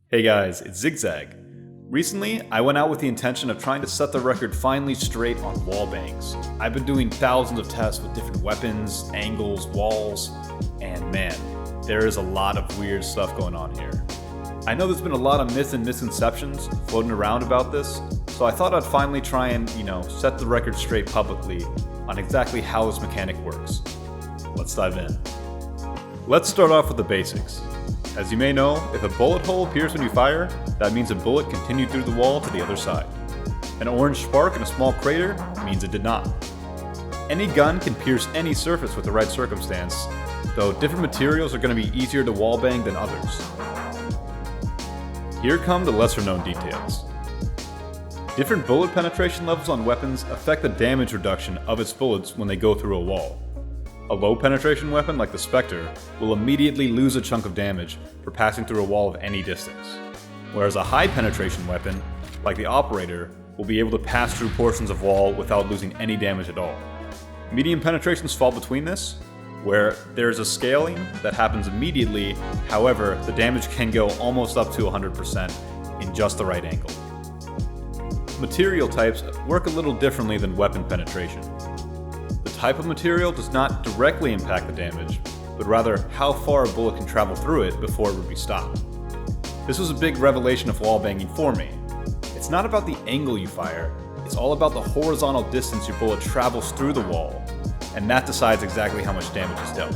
Hey guys, it's Zigzag. Recently, I went out with the intention of trying to set the record finally straight on wallbangs. I've been doing thousands of tests with different weapons, angles, walls, and man, there is a lot of weird stuff going on here. I know there's been a lot of myths and misconceptions floating around about this, so I thought I'd finally try and, set the record straight publicly on exactly how this mechanic works. Let's dive in. Let's start off with the basics. As you may know, if a bullet hole appears when you fire, that means a bullet continued through the wall to the other side. An orange spark in a small crater means it did not. Any gun can pierce any surface with the right circumstance, though different materials are going to be easier to wallbang than others. Here come the lesser known details. Different bullet penetration levels on weapons affect the damage reduction of its bullets when they go through a wall. A low penetration weapon like the Spectre will immediately lose a chunk of damage for passing through a wall of any distance, whereas a high penetration weapon like the Operator will be able to pass through portions of wall without losing any damage at all. Medium penetrations fall between this, where there is a scaling that happens immediately, however, the damage can go almost up to 100% in just the right angle. Material types work a little differently than weapon penetration. The type of material does not directly impact the damage, but rather how far a bullet can travel through it before it would be stopped. This was a big revelation of wallbanging for me. It's not about the angle you fire, it's all about the horizontal distance your bullet travels through the wall, and that decides exactly how much damage is dealt.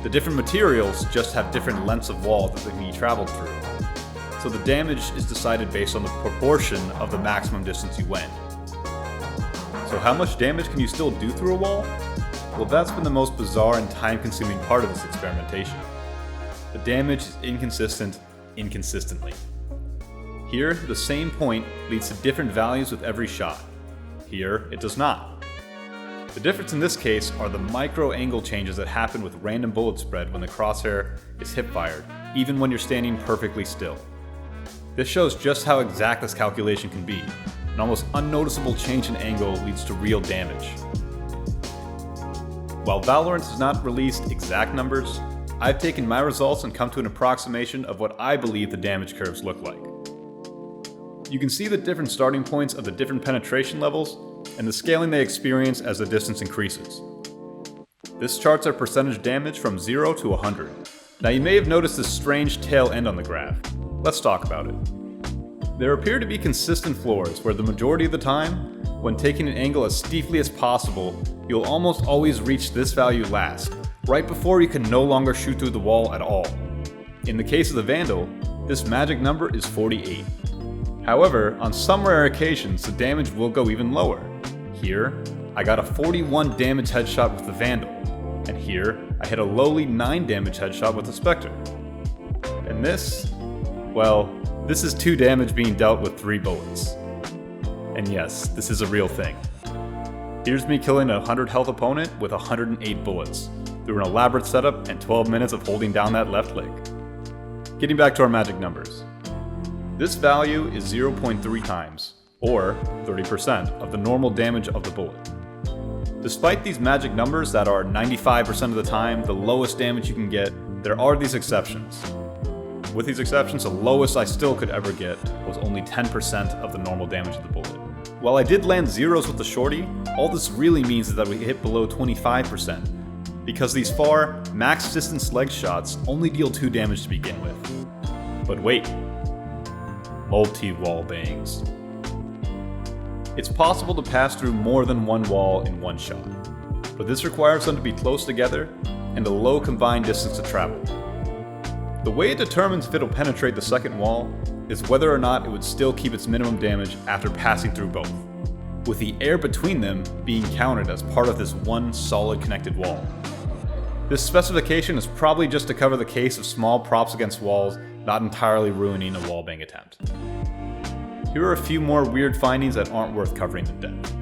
The different materials just have different lengths of wall that they can be traveled through, so the damage is decided based on the proportion of the maximum distance you went. So how much damage can you still do through a wall? Well, that's been the most bizarre and time-consuming part of this experimentation. The damage is inconsistent inconsistently. Here, the same point leads to different values with every shot. Here, it does not. The difference in this case are the micro-angle changes that happen with random bullet spread when the crosshair is hip-fired, even when you're standing perfectly still. This shows just how exact this calculation can be. An almost unnoticeable change in angle leads to real damage. While Valorant has not released exact numbers, I've taken my results and come to an approximation of what I believe the damage curves look like. You can see the different starting points of the different penetration levels and the scaling they experience as the distance increases. This charts our percentage damage from 0 to 100. Now you may have noticed this strange tail end on the graph. Let's talk about it. There appear to be consistent floors where the majority of the time, when taking an angle as steeply as possible, you'll almost always reach this value last, right before you can no longer shoot through the wall at all. In the case of the Vandal, this magic number is 48. However, on some rare occasions, the damage will go even lower. Here, I got a 41 damage headshot with the Vandal, and here, I hit a lowly 9 damage headshot with the Spectre. And this is 2 damage being dealt with 3 bullets. And yes, this is a real thing. Here's me killing a 100 health opponent with 108 bullets, through an elaborate setup and 12 minutes of holding down that left leg. Getting back to our magic numbers. This value is 0.3 times, or 30% of the normal damage of the bullet. Despite these magic numbers that are 95% of the time the lowest damage you can get, there are these exceptions. With these exceptions, the lowest I still could ever get was only 10% of the normal damage of the bullet. While I did land zeros with the shorty, all this really means is that we hit below 25%, because these far, max distance leg shots only deal 2 damage to begin with. But wait, multi-wall bangs. It's possible to pass through more than one wall in one shot, but this requires them to be close together and a low combined distance to travel. The way it determines if it'll penetrate the second wall is whether or not it would still keep its minimum damage after passing through both, with the air between them being counted as part of this one solid connected wall. This specification is probably just to cover the case of small props against walls not entirely ruining a wallbang attempt. Here are a few more weird findings that aren't worth covering in depth.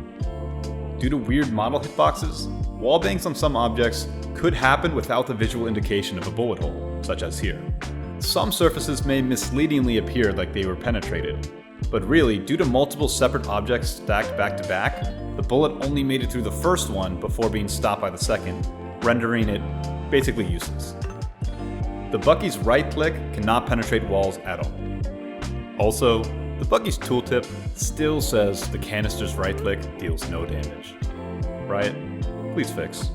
Due to weird model hitboxes, wallbangs on some objects could happen without the visual indication of a bullet hole, such as here. Some surfaces may misleadingly appear like they were penetrated, but really, due to multiple separate objects stacked back to back, the bullet only made it through the first one before being stopped by the second, rendering it basically useless. The Bucky's right click cannot penetrate walls at all. Also, the buggy's tooltip still says the canister's right click deals no damage. Riot, please fix.